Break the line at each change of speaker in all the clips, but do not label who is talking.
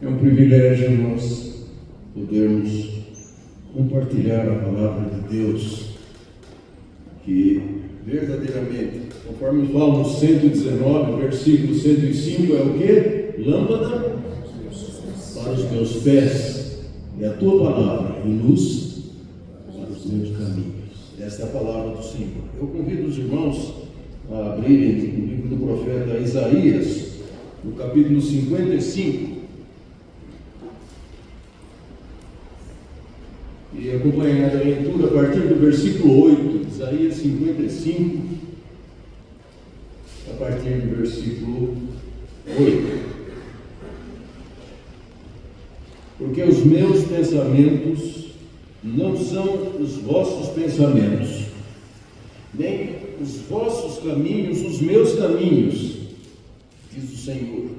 É um privilégio nós podermos compartilhar a palavra de Deus, que verdadeiramente, conforme fala no 119, versículo 105, é o quê? Lâmpada para os meus pés, é a tua palavra, e luz para os meus caminhos. Esta é a palavra do Senhor. Eu convido os irmãos a abrirem o livro do profeta Isaías, no capítulo 55, e acompanhar a leitura a partir do versículo 8, Isaías 55, a partir do versículo 8. Porque os meus pensamentos não são os vossos pensamentos, nem os vossos caminhos, os meus caminhos, diz o Senhor.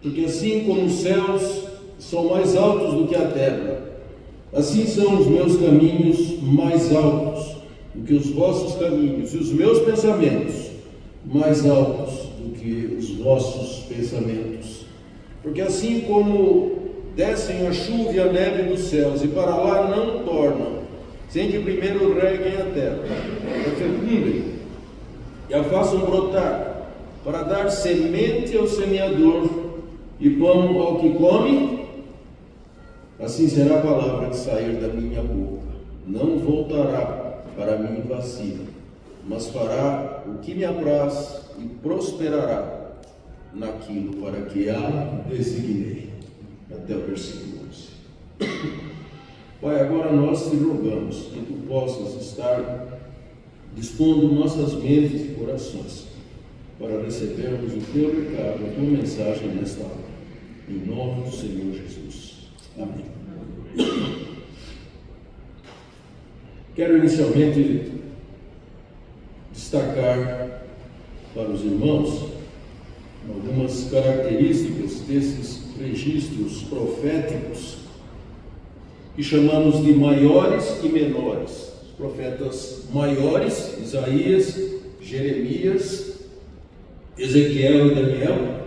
Porque assim como os céus são mais altos do que a terra, assim são os meus caminhos mais altos do que os vossos caminhos, e os meus pensamentos mais altos do que os vossos pensamentos. Porque assim como descem a chuva e a neve dos céus, e para lá não tornam, sem que primeiro reguem a terra, a fecundem e a façam brotar, para dar semente ao semeador e pão ao que come, assim será a palavra que sair da minha boca. Não voltará para mim vazia, mas fará o que me apraz e prosperará naquilo para que a designei. Até o versículo 11. Pai, agora nós te rogamos que tu possas estar dispondo nossas mentes e corações para recebermos o teu recado, a tua mensagem nesta hora. Em nome do Senhor Jesus. Amém. Quero inicialmente destacar para os irmãos algumas características desses registros proféticos que chamamos de maiores e menores. Os profetas maiores, Isaías, Jeremias, Ezequiel e Daniel,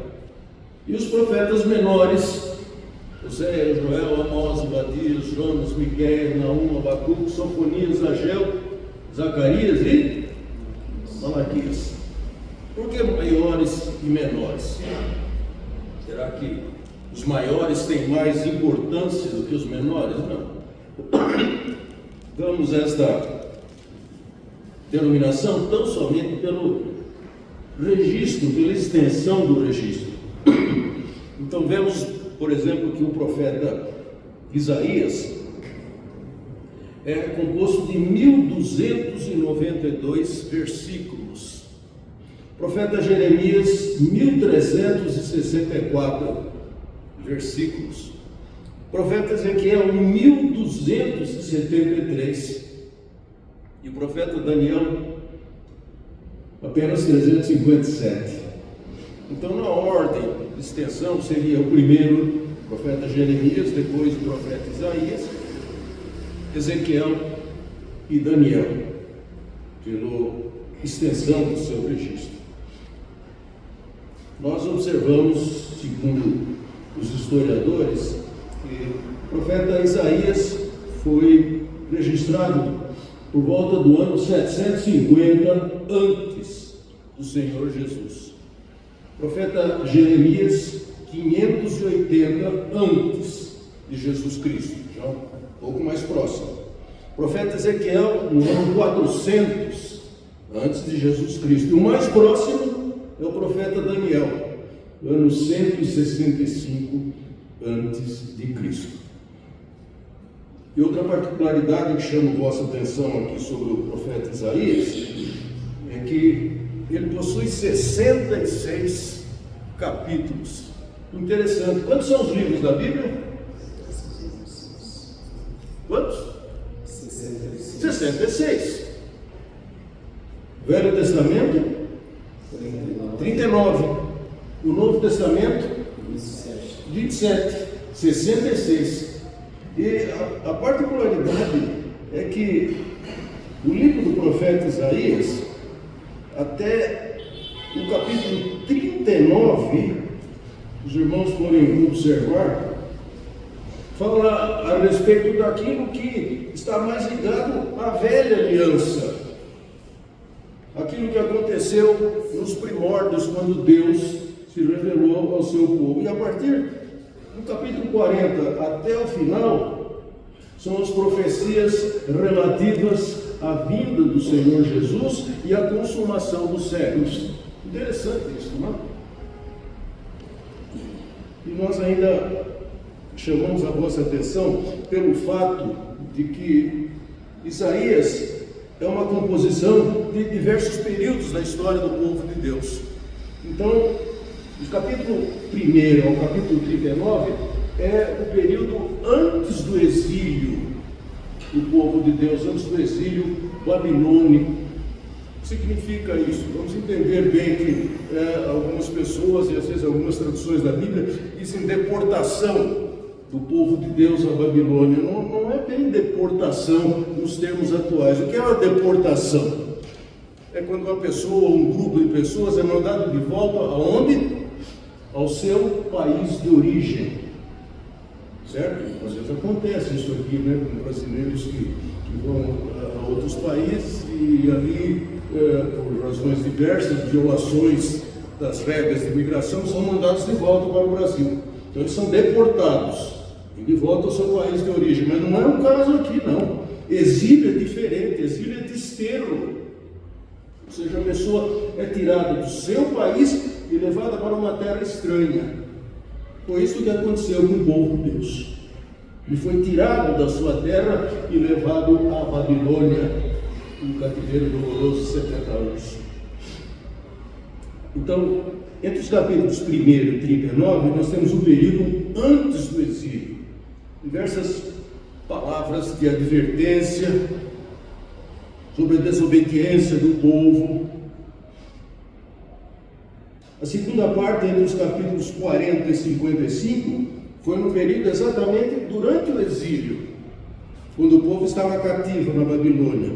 e os profetas menores, Oséias, Joel, Amós, Obadias, Jonas, Miqueias, Naum, Abacuque, Sofonias, Ageu, Zacarias e Malaquias. Por que maiores e menores? Será que os maiores têm mais importância do que os menores? Não. Damos esta denominação tão somente pelo registro, pela extensão do registro. Então vemos, por exemplo, que o profeta Isaías é composto de 1292 versículos. O profeta Jeremias, 1364 versículos. O profeta Ezequiel, 1273. E o profeta Daniel, apenas 357. Então, na ordem de extensão, seria o primeiro o profeta Jeremias, depois o profeta Isaías, Ezequiel e Daniel, pela extensão do seu registro. Nós observamos, segundo os historiadores, que o profeta Isaías foi registrado por volta do ano 750 antes do Senhor Jesus. O profeta Jeremias, 580 antes de Jesus Cristo, já um pouco mais próximo. O profeta Ezequiel, no ano 400 antes de Jesus Cristo. E o mais próximo é o profeta Daniel, ano 165 antes de Cristo. E outra particularidade que chama vossa atenção aqui sobre o profeta Isaías é que ele possui 66 capítulos. Interessante. Quantos são os livros da Bíblia? Quantos? 66. Velho Testamento? 39. O Novo Testamento? 27. 66. E a particularidade é que o livro do profeta Isaías, até o capítulo 39, os irmãos forem observar, fala a respeito daquilo que está mais ligado à velha aliança. Aquilo que aconteceu nos primórdios, quando Deus se revelou ao seu povo. E a partir do capítulo 40 até o final, são as profecias relativas à vinda do Senhor Jesus e à consumação dos séculos. Interessante isso, não é? E nós ainda chamamos a vossa atenção pelo fato de que Isaías é uma composição de diversos períodos da história do povo de Deus. Então, do capítulo 1 ao capítulo 39 é o período antes do exílio do povo de Deus, antes do exílio babilônico. O que significa isso? Vamos entender bem que algumas pessoas, e às vezes algumas traduções da Bíblia, dizem deportação do povo de Deus à Babilônia. Não é bem deportação nos termos atuais. O que é uma deportação? É quando uma pessoa ou um grupo de pessoas é mandado de volta aonde? Ao seu país de origem. Certo? Às vezes acontece isso aqui, né? Com brasileiros que vão a outros países e ali, por razões diversas, violações das regras de imigração, são mandados de volta para o Brasil. Então eles são deportados de volta ao seu país de origem, mas não é o caso aqui, não. Exílio é diferente, exílio é desterro. Ou seja, a pessoa é tirada do seu país e levada para uma terra estranha. Foi isso que aconteceu com o povo de Deus. Ele foi tirado da sua terra e levado à Babilônia, um cativeiro doloroso de 70 anos. Então, entre os capítulos 1 e 39, nós temos um período antes do exílio. Diversas palavras de advertência sobre a desobediência do povo. A segunda parte, entre os capítulos 40 e 55, foi no período exatamente durante o exílio, quando o povo estava cativo na Babilônia.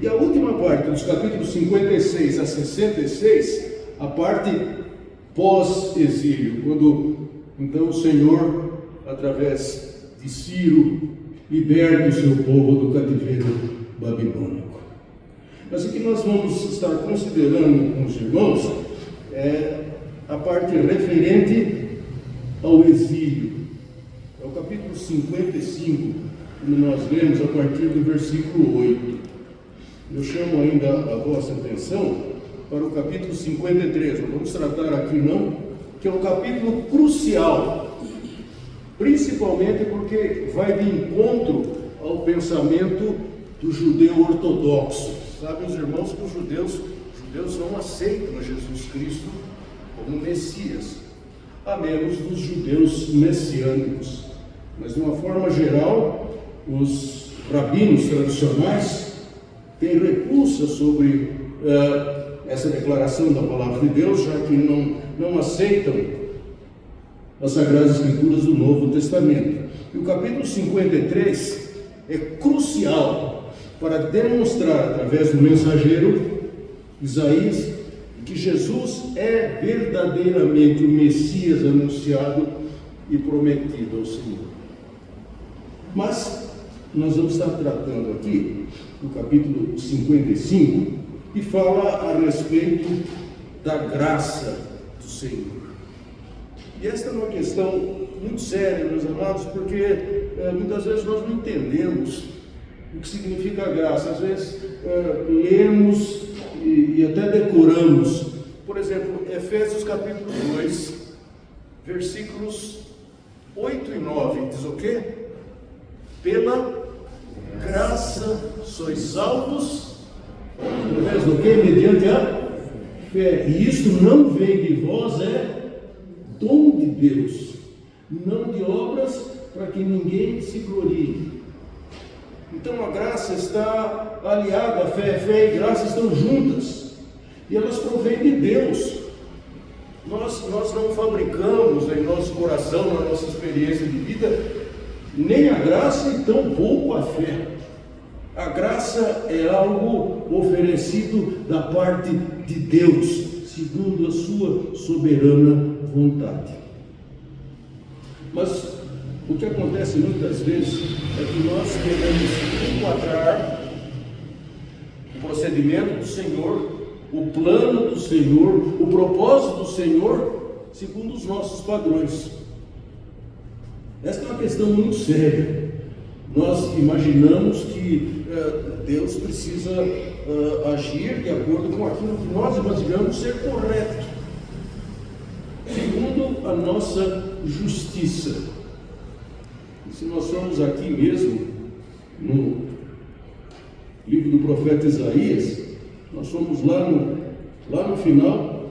E a última parte, dos capítulos 56 a 66, a parte pós-exílio, quando então o Senhor, através de Ciro, liberta o seu povo do cativeiro babilônico. Mas o que nós vamos estar considerando com os irmãos é a parte referente ao exílio. É o capítulo 55, que nós lemos a partir do versículo 8. Eu chamo ainda a vossa atenção para o capítulo 53, não vamos tratar aqui não, que é um capítulo crucial, principalmente porque vai de encontro ao pensamento do judeu ortodoxo. Sabem os irmãos que os judeus não aceitam a Jesus Cristo como Messias, a menos dos judeus messiânicos. Mas de uma forma geral, os rabinos tradicionais têm repulsa sobre essa declaração da palavra de Deus, já que não aceitam as Sagradas Escrituras do Novo Testamento. E o capítulo 53 é crucial para demonstrar, através do mensageiro Isaías, que Jesus é verdadeiramente o Messias anunciado e prometido ao Senhor. Mas nós vamos estar tratando aqui do capítulo 55, e fala a respeito da graça do Senhor. E esta é uma questão muito séria, meus amados, porque muitas vezes nós não entendemos o que significa a graça. Às vezes lemos e até decoramos. Por exemplo, Efésios capítulo 2, versículos 8 e 9, diz o quê? Pela graça sois salvos, através do que? Mediante a fé. E isto não vem de vós, é dom de Deus, não de obras, para que ninguém se glorie. Então a graça está aliada à fé. Fé e graça estão juntas, e elas provêm de Deus. Nós não fabricamos em nosso coração, na nossa experiência de vida, nem a graça e tão pouco a fé. A graça é algo oferecido da parte de Deus, segundo a sua soberana vontade. Mas o que acontece muitas vezes é que nós queremos enquadrar o procedimento do Senhor, o plano do Senhor, o propósito do Senhor, segundo os nossos padrões. Esta é uma questão muito séria. Nós imaginamos que Deus precisa agir de acordo com aquilo que nós imaginamos ser correto, segundo a nossa justiça. E se nós formos aqui mesmo, no livro do profeta Isaías, nós fomos lá no final,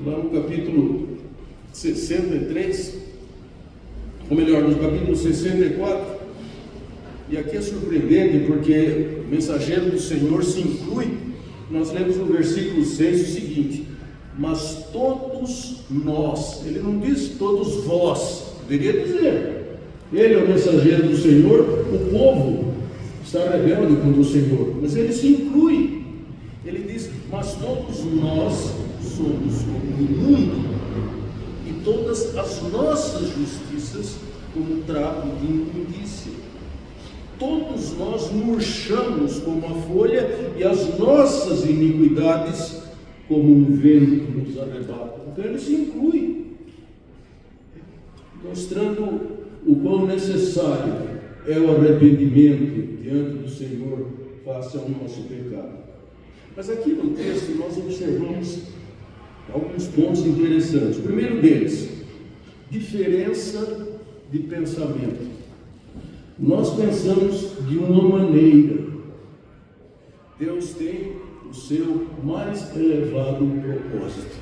lá no capítulo 63, ou melhor, no capítulo 64, e aqui é surpreendente porque o mensageiro do Senhor se inclui. Nós lemos no versículo 6 o seguinte: mas todos nós, ele não diz todos vós, deveria dizer, ele é o mensageiro do Senhor, o povo está rebelde contra o Senhor, mas ele se inclui, ele diz, mas todos nós somos como o mundo, e todas as nossas justiças como trapo de imundícia. Todos nós murchamos como a folha, e as nossas iniquidades como um vento nos arrebata. Então ele se inclui, mostrando o quão necessário é o arrependimento diante do Senhor face ao nosso pecado. Mas aqui no texto nós observamos alguns pontos interessantes. O primeiro deles, diferença de pensamento. Nós pensamos de uma maneira, Deus tem o seu mais elevado propósito.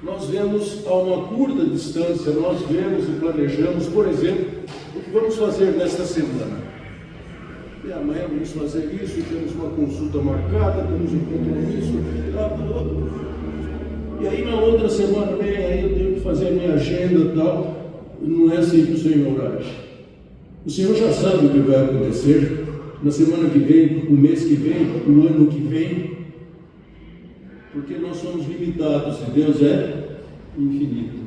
Nós vemos a uma curta distância, nós vemos e planejamos, por exemplo, o que vamos fazer nesta semana. E amanhã vamos fazer isso, temos uma consulta marcada, temos um compromisso, e aí na outra semana, bem, aí eu tenho que fazer a minha agenda e tal. Não é assim que o Senhor age. O Senhor já sabe o que vai acontecer na semana que vem, o mês que vem, o ano que vem, porque nós somos limitados e Deus é infinito.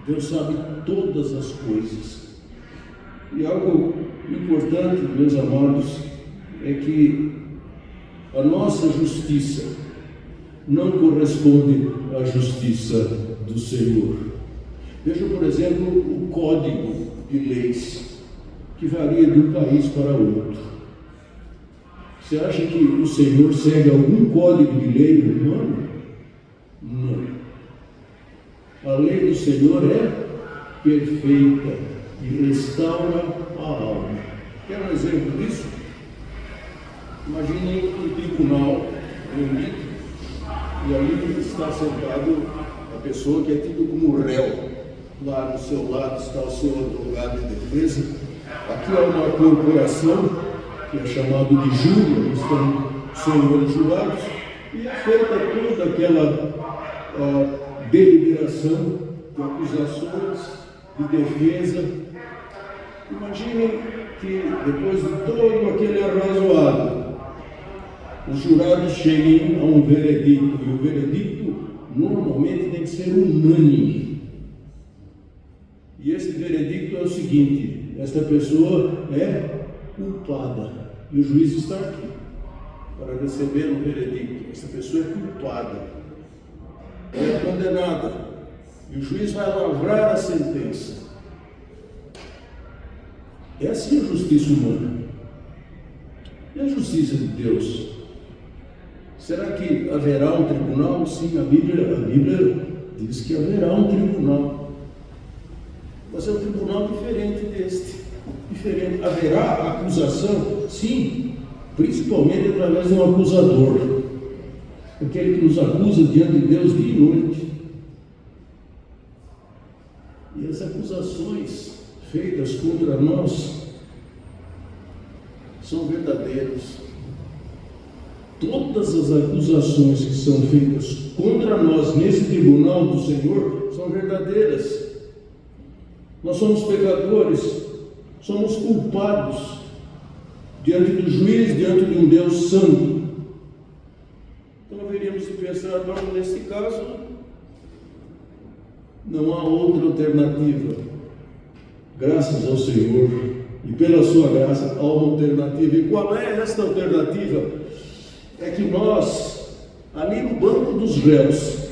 Deus sabe todas as coisas. E algo importante, meus amados, é que a nossa justiça não corresponde à justiça do Senhor. Veja, por exemplo, o código de leis, que varia de um país para outro. Você acha que o Senhor segue algum código de lei humano? Não. A lei do Senhor é perfeita e restaura a alma. Quer um exemplo disso? Imaginem um tribunal reunido e ali está sentado a pessoa que é tido como réu. Lá do seu lado está o seu advogado de defesa. Aqui há uma corporação que é chamado de júri, estão senhores jurados, e é feita toda aquela deliberação de acusações, de defesa. Imaginem que depois de todo aquele arrazoado, os jurados cheguem a um veredicto, e o veredicto normalmente tem que ser unânime. E esse veredicto é o seguinte: esta pessoa é culpada, e o juiz está aqui para receber o veredicto. Essa pessoa é culpada, ela é condenada, e o juiz vai lavrar a sentença. É assim a justiça humana. E a justiça de Deus? Será que haverá um tribunal? Sim, a Bíblia diz que haverá um tribunal. Mas é um tribunal diferente deste. Diferente. Haverá acusação? Sim, principalmente através de um acusador, aquele que nos acusa diante de Deus dia e noite. E as acusações feitas contra nós são verdadeiras. Todas as acusações que são feitas contra nós nesse tribunal do Senhor são verdadeiras. Nós somos pecadores, somos culpados diante do juiz, diante de um Deus santo. Então haveríamos de pensar, não, nesse caso, Não há outra alternativa. Graças ao Senhor e pela sua graça há uma alternativa. E qual é esta alternativa? É que nós, ali no banco dos réus,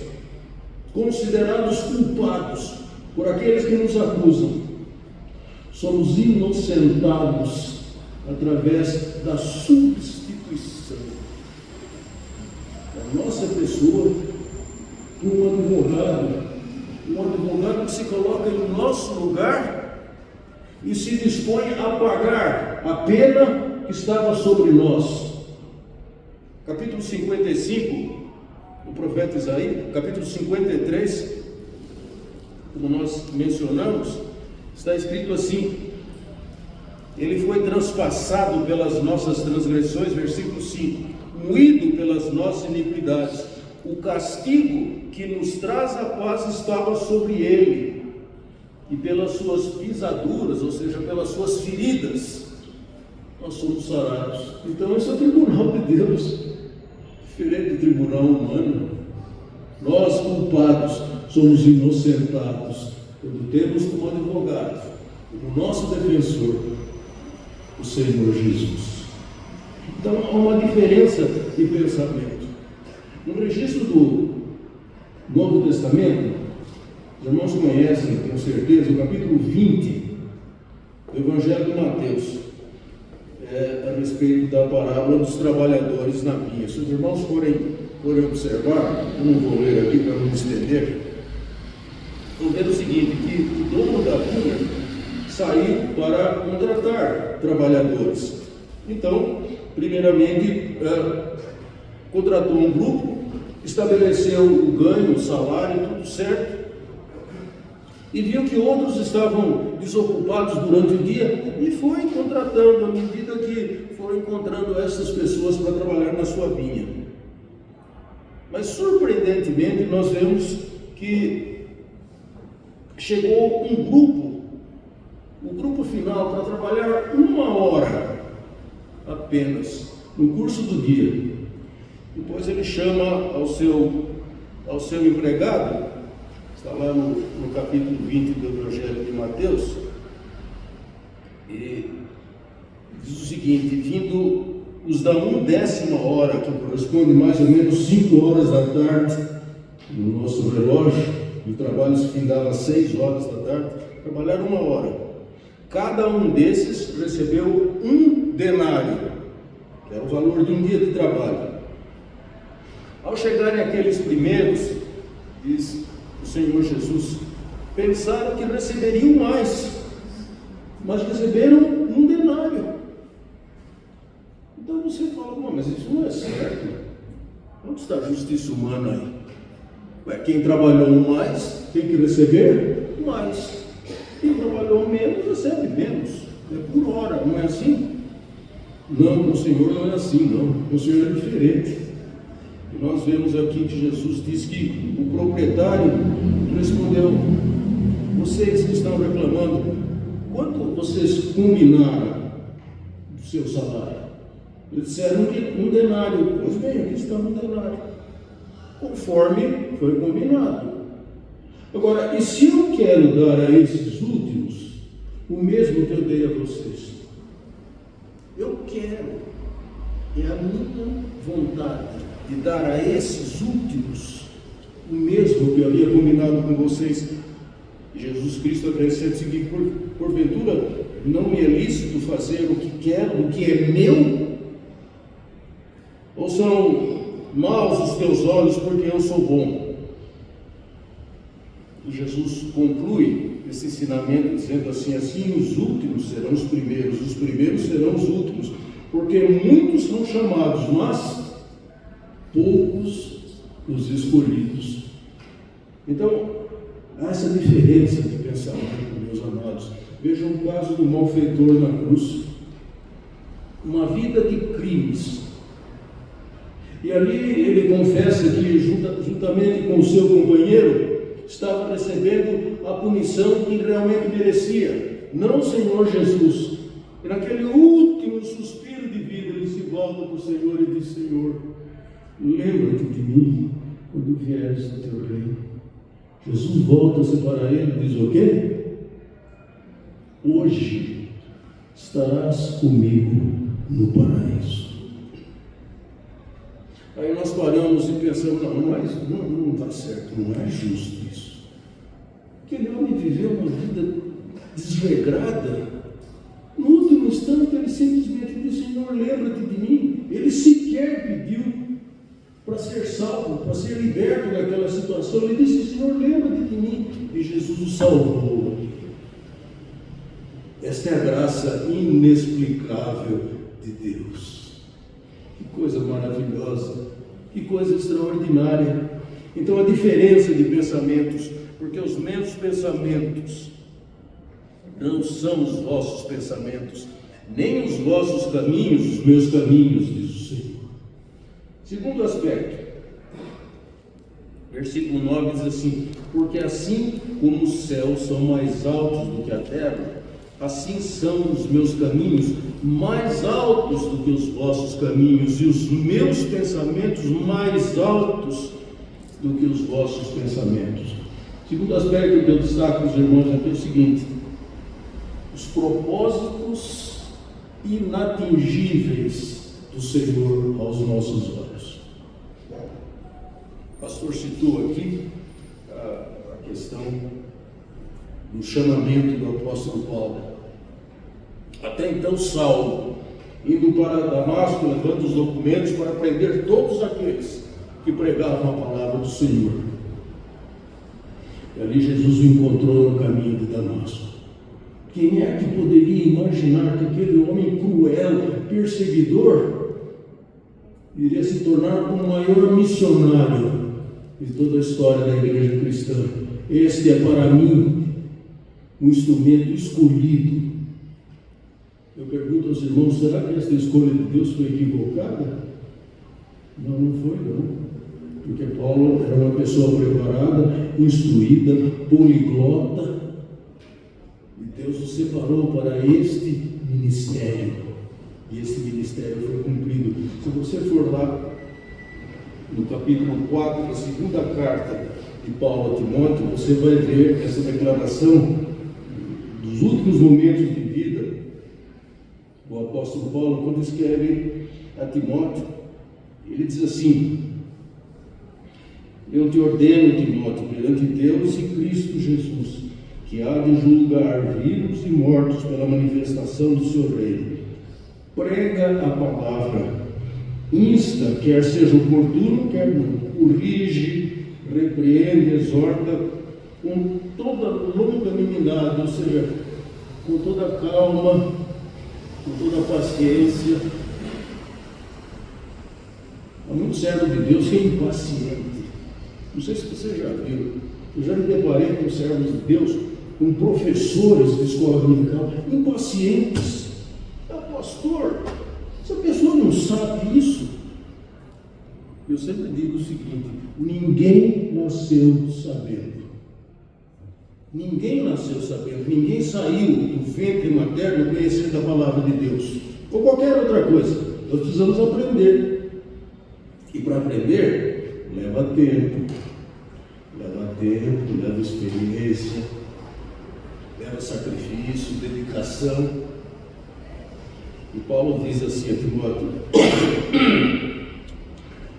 considerados culpados por aqueles que nos acusam, somos inocentados através da substituição da nossa pessoa por um advogado que se coloca em nosso lugar e se dispõe a pagar a pena que estava sobre nós. Capítulo 55 do profeta Isaías, capítulo 53, como nós mencionamos, está escrito assim: ele foi transpassado pelas nossas transgressões, versículo 5, moído pelas nossas iniquidades, o castigo que nos traz a paz estava sobre ele, e pelas suas pisaduras, ou seja, pelas suas feridas, nós somos sarados. Então esse é o tribunal de Deus, diferente do tribunal humano. Nós, culpados, somos inocentados quando temos como advogado, como nosso defensor, o Senhor Jesus. Então há uma diferença de pensamento. No registro do Novo Testamento, os irmãos conhecem, tenho certeza, o capítulo 20 do Evangelho de Mateus, a respeito da parábola dos trabalhadores na vinha. Se os irmãos forem observar, eu não vou ler aqui para não me estender, vão ver o seguinte, que o dono da vinha saiu para contratar trabalhadores. Então, primeiramente, contratou um grupo, estabeleceu o ganho, o salário, tudo certo, e viu que outros estavam desocupados durante o dia e foi contratando à medida que foram encontrando essas pessoas para trabalhar na sua vinha. Mas surpreendentemente nós vemos que chegou o grupo final para trabalhar 1 hora apenas no curso do dia. Depois ele chama ao seu empregado, está lá no capítulo 20 do Evangelho de Mateus, e diz o seguinte: vindo os da 1/10 hora, que corresponde mais ou menos 5 horas da tarde, no nosso relógio, o trabalho se findava às 6 horas da tarde, trabalharam 1 hora. Cada um desses recebeu 1 denário, que era o valor de um dia de trabalho. Ao chegarem aqueles primeiros, diz o Senhor Jesus, pensaram que receberiam mais, mas receberam 1 denário. Então você fala, mas isso não é certo. Onde está a justiça humana aí? Quem trabalhou mais tem que receber mais. Quem trabalhou menos recebe menos. É por hora, não é assim? Não, o Senhor não é assim, não. O Senhor é diferente. E nós vemos aqui que Jesus diz que o proprietário respondeu: vocês que estão reclamando, quanto vocês combinaram do seu salário? Eles disseram que 1 denário. Pois bem, aqui está 1 denário, conforme foi combinado. Agora, e se eu quero dar a esses últimos o mesmo que eu dei a vocês? Eu quero, é a minha vontade de dar a esses últimos o mesmo que eu havia combinado com vocês. Jesus Cristo acrescenta o seguinte: porventura não me é lícito fazer o que quero, o que é meu? Ou são maus os teus olhos porque eu sou bom? E Jesus conclui esse ensinamento dizendo assim: assim os últimos serão os primeiros serão os últimos, porque muitos são chamados, mas poucos os escolhidos. Então, há essa diferença de pensamento, meus amados. Vejam o caso do malfeitor na cruz, uma vida de crimes. E ali ele confessa que, juntamente com o seu companheiro, estava recebendo a punição que realmente merecia, não o Senhor Jesus. E naquele último suspiro de vida, ele se volta para o Senhor e diz: Senhor, lembra-te de mim quando vieres no teu reino. Jesus volta-se para ele e diz o quê? Hoje estarás comigo no paraíso. Aí nós paramos e pensamos, não está certo, não é justo isso. Aquele homem viveu uma vida desregrada. No último instante ele simplesmente disse, Senhor, lembra-te de mim. Ele sequer pediu para ser salvo, para ser liberto daquela situação. Ele disse, Senhor, lembra-te de mim. E Jesus o salvou. Esta é a graça inexplicável de Deus. Que coisa maravilhosa, que coisa extraordinária. Então a diferença de pensamentos, porque os meus pensamentos não são os vossos pensamentos, nem os vossos caminhos, os meus caminhos, diz o Senhor. Segundo aspecto, versículo 9 diz assim, porque assim como os céus são mais altos do que a terra, assim são os meus caminhos mais altos do que os vossos caminhos, e os meus pensamentos mais altos do que os vossos pensamentos. Segundo aspecto que eu destaco, os irmãos, aqui é o seguinte: os propósitos inatingíveis do Senhor aos nossos olhos. O pastor citou aqui a questão do chamamento do apóstolo Paulo. Até então Saulo, indo para Damasco, levando os documentos para prender todos aqueles que pregavam a palavra do Senhor. E ali Jesus o encontrou no caminho de Damasco. Quem é que poderia imaginar que aquele homem cruel, perseguidor, iria se tornar o maior missionário de toda a história da igreja cristã? Este é para mim um instrumento escolhido. Eu pergunto aos irmãos, será que esta escolha de Deus foi equivocada? Não, não foi não. Porque Paulo era uma pessoa preparada, instruída, poliglota, e Deus o separou para este ministério, e esse ministério foi cumprido. Se você for lá no capítulo 4 da segunda carta de Paulo a Timóteo, você vai ver essa declaração dos últimos momentos de vida. O apóstolo Paulo, quando escreve a Timóteo, ele diz assim: eu te ordeno, Timóteo, perante Deus e Cristo Jesus, que há de julgar vivos e mortos pela manifestação do seu reino. Prega a palavra, insta, quer seja oportuno, quer não, corrige, repreende, exorta com toda longanimidade, ou seja, com toda calma, com toda paciência. Há muito servo de Deus que é impaciente. Não sei se você já viu, eu já me deparei com servos de Deus, com professores de escola dominical, impacientes. Pastor, se a pessoa não sabe isso, eu sempre digo o seguinte: ninguém nasceu sabendo. Ninguém nasceu sabendo, ninguém saiu do ventre materno conhecendo a palavra de Deus, ou qualquer outra coisa. Nós precisamos aprender. E para aprender, leva tempo, leva experiência, leva sacrifício, dedicação. E Paulo diz assim a Timóteo: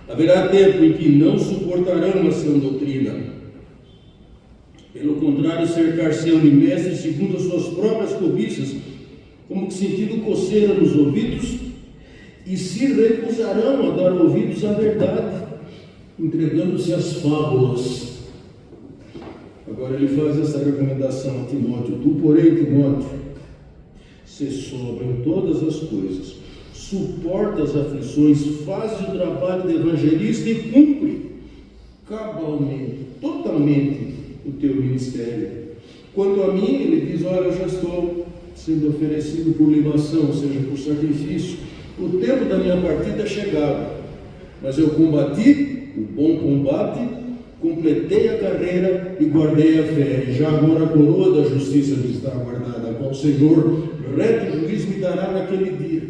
haverá tempo em que não suportarão a sã doutrina, pelo contrário, cercar-se-ão de mestres segundo as suas próprias cobiças, como que sentindo coceira nos ouvidos, e se recusarão a dar ouvidos à verdade, entregando-se às fábulas. Agora ele faz essa recomendação a Timóteo: tu, porém, Timóteo, se sóbrio em todas as coisas, suporta as aflições, faz o trabalho de evangelista e cumpre cabalmente, totalmente o teu ministério. Quanto a mim, ele diz: olha, eu já estou sendo oferecido por libação, ou seja, por sacrifício. O tempo da minha partida é chegado, mas eu combati o bom combate, completei a carreira e guardei a fé. E já agora a coroa da justiça me está aguardada, a qual o Senhor, reto juiz, me dará naquele dia.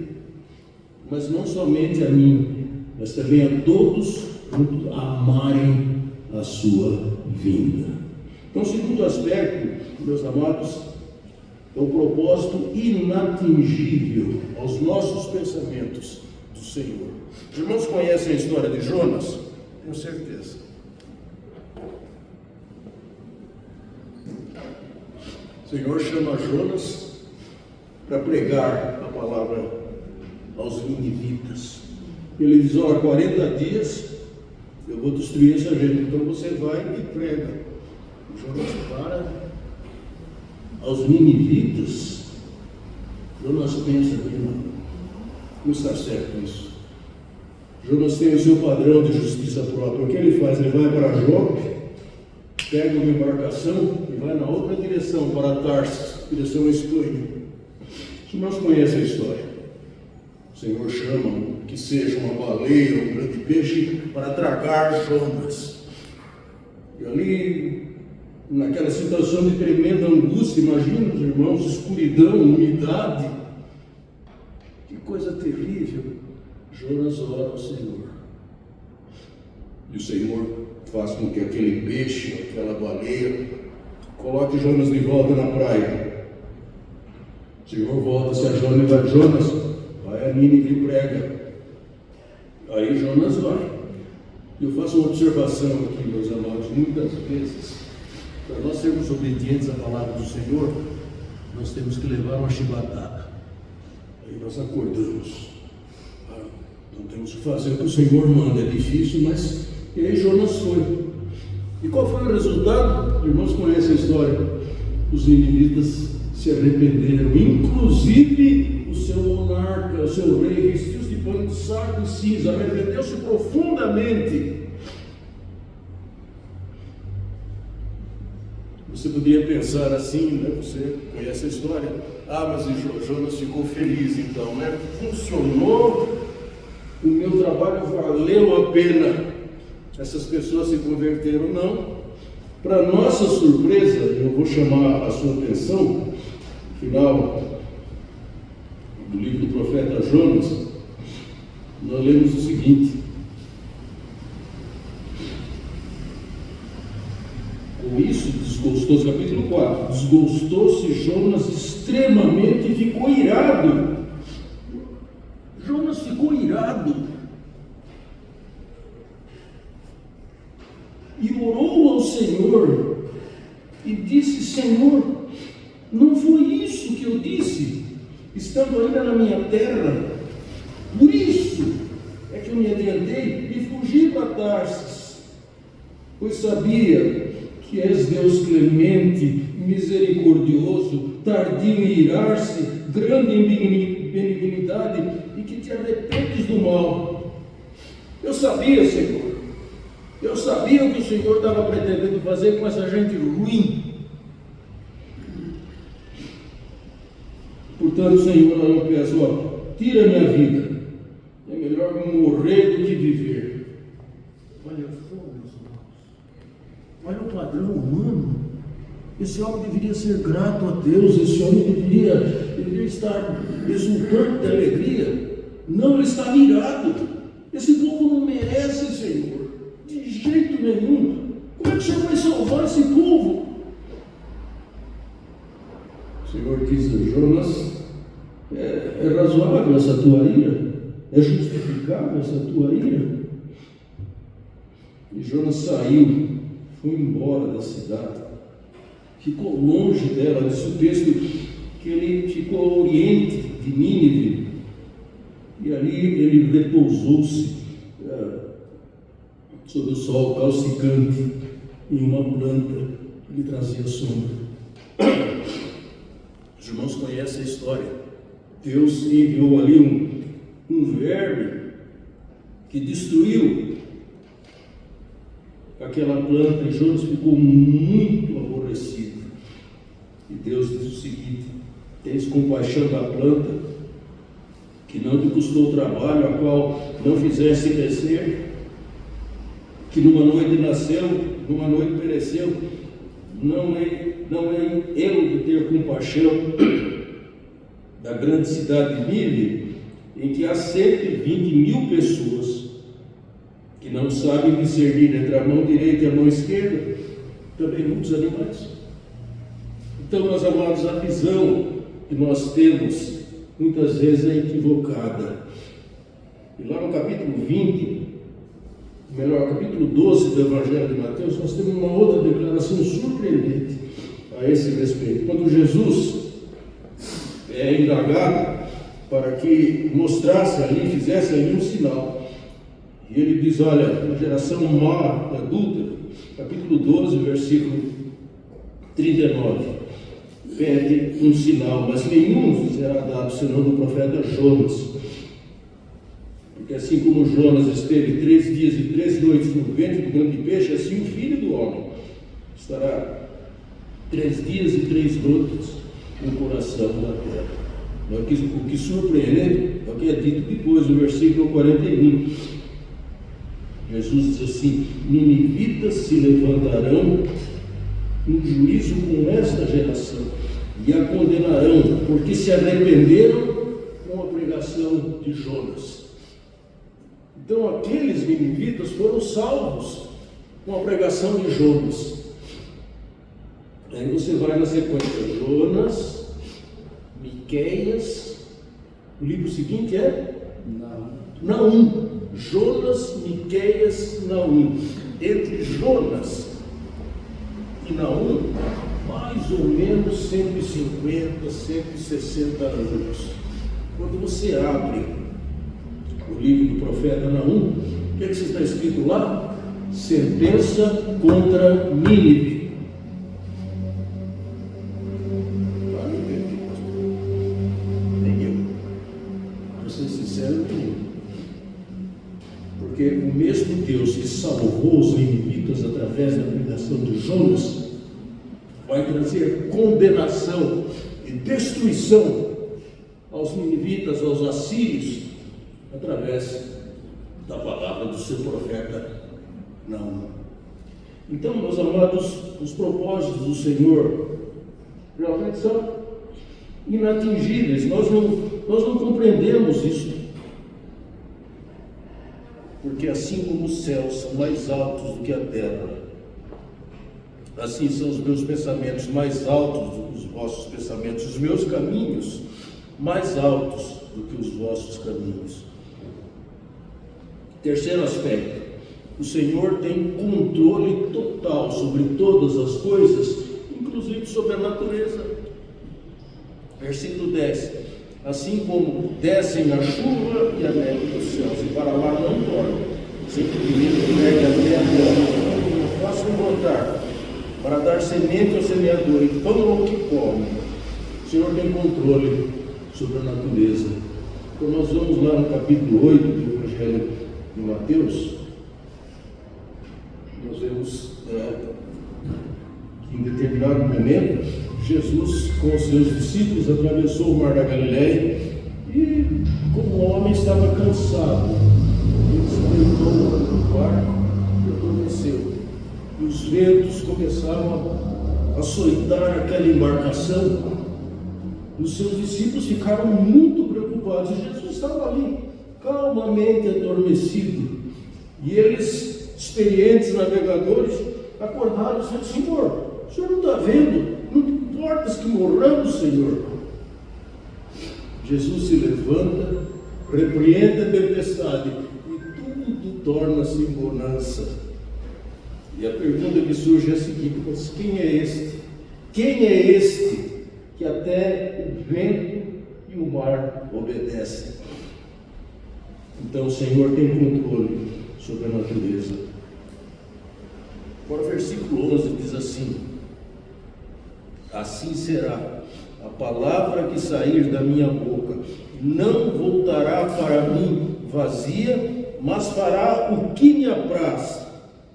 Mas não somente a mim, mas também a todos quantos amarem a sua vinda. Então, o segundo aspecto, meus amados, é o propósito inatingível aos nossos pensamentos do Senhor. Os irmãos conhecem a história de Jonas? Tenho certeza. O Senhor chama Jonas para pregar a palavra aos ninivitas. Ele diz: olha, 40 dias eu vou destruir essa gente, então você vai e prega. Jonas para aos ninivitas. Jonas pensa: não está certo isso. Jonas tem o seu padrão de justiça própria. O que ele faz? Ele vai para Jope, pega uma embarcação e vai na outra direção, para Tarsis, direção à Espanha. Os irmãos conhecem a história. O Senhor chama que seja uma baleia, um grande peixe, para tragar Jonas. E ali, naquela situação de tremenda angústia, imagina os irmãos, escuridão, umidade, que coisa terrível. Jonas ora ao Senhor. E o Senhor faz com que aquele peixe, aquela baleia, coloque Jonas de volta na praia. O Senhor volta-se a Jonas e vai: Jonas, vai a Nínive e prega. Aí Jonas vai. Eu faço uma observação aqui, meus amados. Muitas vezes, para nós sermos obedientes à palavra do Senhor, nós temos que levar uma chibatada. Aí nós acordamos. Não temos que fazer o que o Senhor manda. É difícil, mas... E aí Jonas foi. E qual foi o resultado? Os irmãos conhecem a história. Os ninivitas se arrependeram, inclusive o seu monarca, o seu rei, vestiu-se de pano de saco e cinza, arrependeu-se profundamente. Você poderia pensar assim, né? Você conhece a história. Ah, mas Jonas ficou feliz então, né? Funcionou, o meu trabalho valeu a pena. Essas pessoas se converteram, não. Para nossa surpresa, eu vou chamar a sua atenção, no final do livro do profeta Jonas, nós lemos o seguinte: com isso desgostou-se, capítulo 4, desgostou-se Jonas extremamente e ficou irado. Jonas ficou irado e orou ao Senhor e disse: Senhor, não foi isso que eu disse, estando ainda na minha terra? Por isso é que eu me adiantei e fugi para Tarsis, pois sabia que és Deus clemente, misericordioso, tardio em irar-se, grande em benignidade, e que te arrependes do mal. Eu sabia, Senhor, eu sabia o que o Senhor estava pretendendo fazer com essa gente ruim. Portanto, Senhor, eu peço: ó, tira a minha vida. É melhor morrer do que viver. Olha só, meus irmãos. Olha o padrão humano. Esse homem deveria ser grato a Deus. Esse homem deveria estar exultante de alegria. Não, ele está irado. Esse povo não merece, Senhor, de jeito nenhum. Como é que o Senhor vai salvar esse povo? O Senhor diz a Jonas: é razoável essa tua ira? É justificável essa tua ira? E Jonas saiu, foi embora da cidade, ficou longe dela. Diz o texto que ele ficou ao oriente de Nínive, e ali ele repousou-se sob o sol calcicante em uma planta que lhe trazia sombra. Os irmãos conhecem a história. Deus enviou ali um verme que destruiu aquela planta, e Jonas ficou muito aborrecido. E Deus diz o seguinte: tens compaixão da planta, que não te custou trabalho, a qual não fizeste crescer, que numa noite nasceu, numa noite pereceu. Não é eu de ter compaixão da grande cidade de Nínive, em que há 120.000 pessoas que não sabem discernir entre a mão direita e a mão esquerda, também muitos animais. Então, meus amados, a visão que nós temos muitas vezes é equivocada. E lá no capítulo 20, melhor, capítulo 12 do Evangelho de Mateus, nós temos uma outra declaração surpreendente a esse respeito. Quando Jesus é indagado para que mostrasse ali, fizesse ali um sinal, e ele diz: olha, uma geração má, adúltera, capítulo 12, versículo 39, pede um sinal, mas nenhum será dado senão do profeta Jonas. Porque assim como Jonas esteve 3 dias e 3 noites no ventre do grande peixe, assim o Filho do Homem estará 3 dias e 3 noites no coração da terra. O que surpreende é o que é dito depois, no versículo 41. Jesus diz assim: ninivitas se levantarão em juízo com esta geração e a condenarão, porque se arrependeram com a pregação de Jonas. Então aqueles ninivitas foram salvos com a pregação de Jonas. Aí você vai na sequência: Jonas, Miqueias, o livro seguinte é Naum. Jonas, Miqueias, Naum. Entre Jonas e Naum, mais ou menos 150, 160 anos. Quando você abre o livro do profeta Naum, o que está escrito lá? Sentença contra Nínive. Porque o mesmo Deus que salvou os ninivitas através da pregação de Jonas vai trazer condenação e destruição aos ninivitas, aos assírios, através da palavra do seu profeta Naum. Então, meus amados, os propósitos do Senhor realmente são inatingíveis. Nós não compreendemos isso. Porque assim como os céus são mais altos do que a terra, assim são os meus pensamentos mais altos do que os vossos pensamentos, os meus caminhos mais altos do que os vossos caminhos. Terceiro aspecto: o Senhor tem controle total sobre todas as coisas, inclusive sobre a natureza. Versículo 10: assim como descem a chuva e a neve dos céus, e para lá não tornam, sem que o primeiro pegue a terra, façam brotar, para dar semente ao semeador e pão ao que come. O Senhor tem controle sobre a natureza. Então nós vamos lá no capítulo 8 do Evangelho de Mateus, nós vemos que em determinado momento Jesus com os seus discípulos atravessou o mar da Galileia e, como o homem estava cansado, ele se deitou no barco e adormeceu. E os ventos começaram a açoitar aquela embarcação. E os seus discípulos ficaram muito preocupados. E Jesus estava ali, calmamente adormecido. E eles, experientes navegadores, acordaram e disseram: Senhor, o senhor não está vendo? Não importas que morramos, Senhor. Jesus se levanta, repreende a tempestade e tudo torna-se em bonança. E a pergunta que surge é a seguinte: mas quem é este? Quem é este que até o vento e o mar obedecem? Então o Senhor tem controle sobre a natureza. Agora o versículo 11 diz assim: assim será a palavra que sair da minha boca, não voltará para mim vazia, mas fará o que me apraz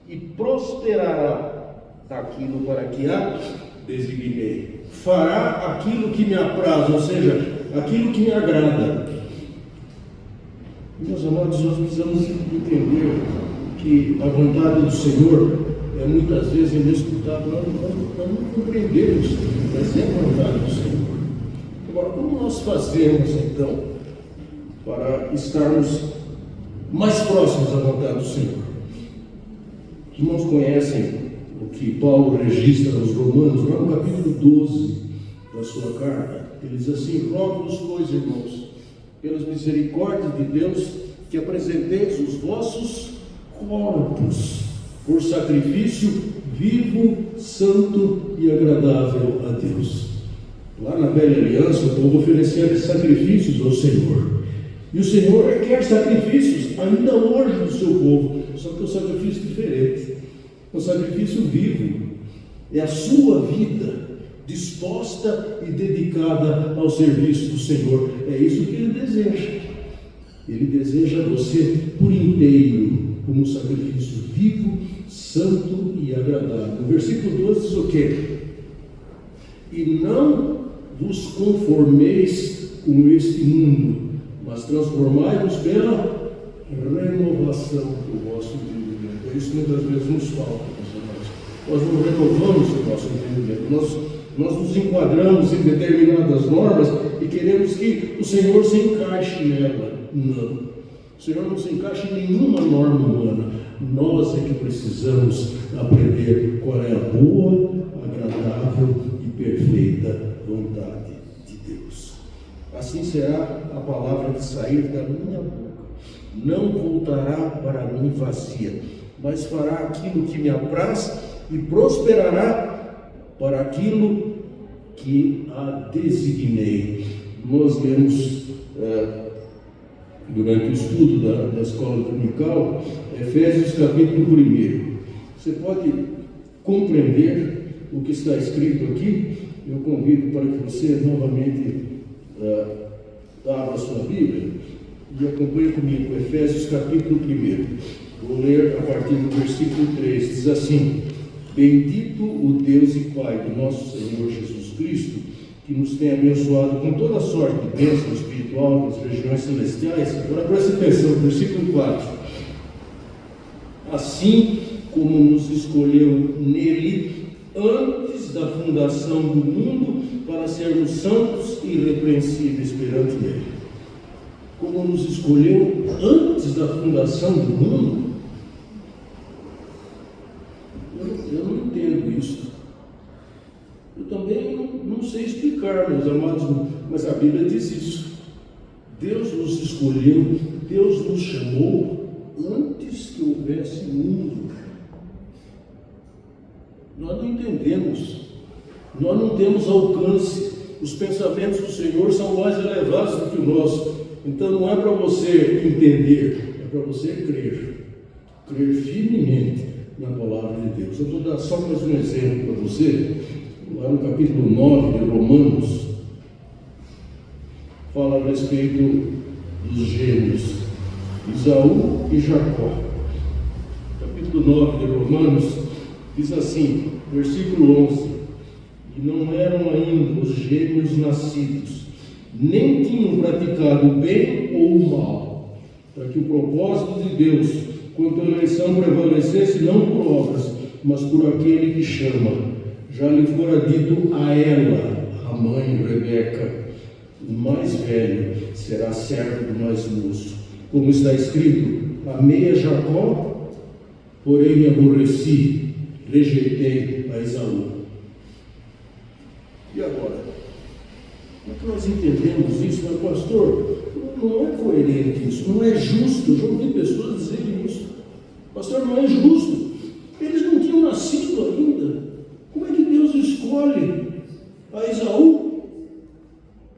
e prosperará aquilo para que a designei. Fará aquilo que me apraz, ou seja, aquilo que me agrada. Meus amados, nós precisamos entender que a vontade do Senhor é muitas vezes inescrutável. Nós não compreendemos, mas é a vontade do Senhor. Agora, como nós fazemos então para estarmos mais próximos à vontade do Senhor? Os irmãos conhecem o que Paulo registra aos Romanos, lá no capítulo 12 da sua carta. Ele diz assim: rogo-vos, pois, irmãos, pelas misericórdias de Deus, que apresenteis os vossos corpos por sacrifício vivo, santo e agradável a Deus. Lá na velha aliança, o povo oferecia sacrifícios ao Senhor. E o Senhor requer sacrifícios ainda hoje do seu povo, só que é um sacrifício diferente. É um sacrifício vivo. É a sua vida disposta e dedicada ao serviço do Senhor. É isso que Ele deseja. Ele deseja você por inteiro, como um sacrifício vivo, santo e agradável. O versículo 12 diz o quê? E não vos conformeis com este mundo, mas transformai-vos pela renovação do vosso entendimento. É isso que muitas vezes nos falta, nós não renovamos o nosso entendimento, nós nos enquadramos em determinadas normas e queremos que o Senhor se encaixe nela. Não, o Senhor não se encaixa em nenhuma norma humana. Nós é que precisamos aprender qual é a boa, agradável e perfeita vontade de Deus. Assim será a palavra que sair da minha boca. Não voltará para mim vazia, mas fará aquilo que me apraz e prosperará para aquilo que a designei. Nós lemos durante o estudo da escola dominical, Efésios capítulo 1. Você pode compreender o que está escrito aqui? Eu convido para que você novamente abra a sua Bíblia e acompanhe comigo, Efésios capítulo 1. Vou ler a partir do versículo 3. Diz assim: bendito o Deus e Pai do nosso Senhor Jesus Cristo, que nos tem abençoado com toda sorte de bênção espiritual nas regiões celestiais. Agora preste atenção, versículo 4. Assim como nos escolheu nele antes da fundação do mundo para sermos santos e irrepreensíveis perante ele. Como nos escolheu antes da fundação do mundo? Eu não entendo isso. Eu também não sei explicar, meus amados, mas a Bíblia diz isso. Deus nos escolheu, Deus nos chamou antes que houvesse mundo. Nós não entendemos, nós não temos alcance. Os pensamentos do Senhor são mais elevados do que o nosso. Então não é para você entender, é para você crer firmemente na palavra de Deus. Eu vou dar só mais um exemplo para você. Lá no capítulo 9 de Romanos, fala a respeito dos gêmeos, Esaú e Jacó. Capítulo 9 de Romanos diz assim, versículo 11: e não eram ainda os gêmeos nascidos, nem tinham praticado o bem ou o mal, para que o propósito de Deus quanto à eleição prevalecesse não por obras, mas por aquele que chama. Já lhe fora dito a ela, a mãe Rebeca: o mais velho será servo do mais moço. Como está escrito: amei a Jacó, porém me aborreci, rejeitei a Esaú. E agora? Como é que nós entendemos isso? Mas, pastor, não é coerente isso, não é justo. Eu já ouvi pessoas dizerem isso. Pastor, não é justo. Eles não tinham nascido ainda. Como é que Deus escolhe a Esaú,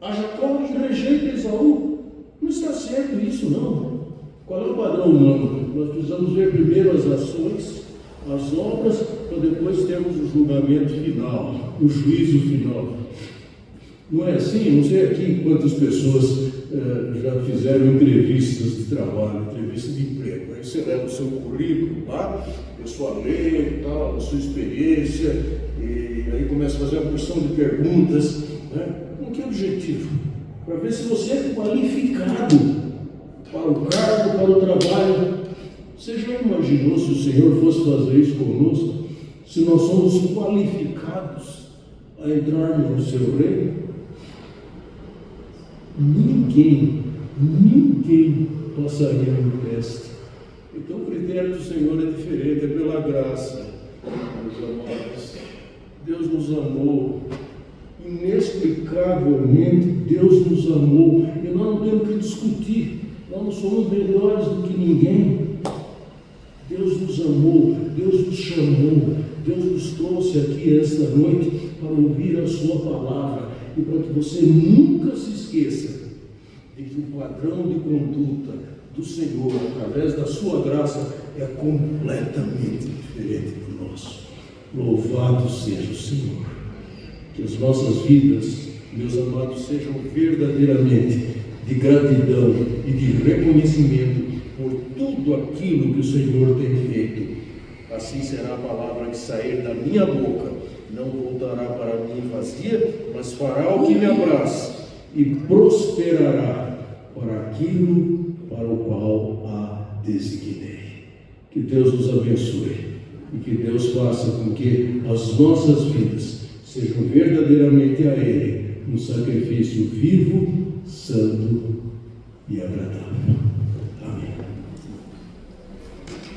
a Jacó, e rejeita Esaú? Não está certo isso, não. Qual é o padrão humano? Nós precisamos ver primeiro as ações, as obras, para depois termos o julgamento final, o juízo final. Não é assim? Não sei aqui quantas pessoas já fizeram entrevistas de trabalho, entrevistas de emprego. Aí você leva o seu currículo lá, a sua lei, tal, a sua experiência, e aí começa a fazer uma porção de perguntas, né? Com que objetivo? Para ver se você é qualificado para o cargo, para o trabalho. Você já imaginou se o Senhor fosse fazer isso conosco? Se nós somos qualificados a entrarmos no seu reino? Ninguém passaria no teste. Então o critério do Senhor é diferente, é pela graça. Meus amados, Deus nos amou. Inexplicavelmente, Deus nos amou. E nós não temos que discutir. Nós não somos melhores do que ninguém. Deus nos amou, Deus nos chamou, Deus nos trouxe aqui esta noite para ouvir a sua palavra e para que você nunca se esqueça de que o padrão de conduta do Senhor, através da sua graça, é completamente diferente do nosso. Louvado seja o Senhor. Que as nossas vidas, meus amados, sejam verdadeiramente de gratidão e de reconhecimento por tudo aquilo que o Senhor tem feito. Assim será a palavra que sair da minha boca, não voltará para mim vazia, mas fará o que me apraz e prosperará para aquilo para o qual a designei. Que Deus nos abençoe e que Deus faça com que as nossas vidas sejam verdadeiramente a Ele um sacrifício vivo, santo e agradável.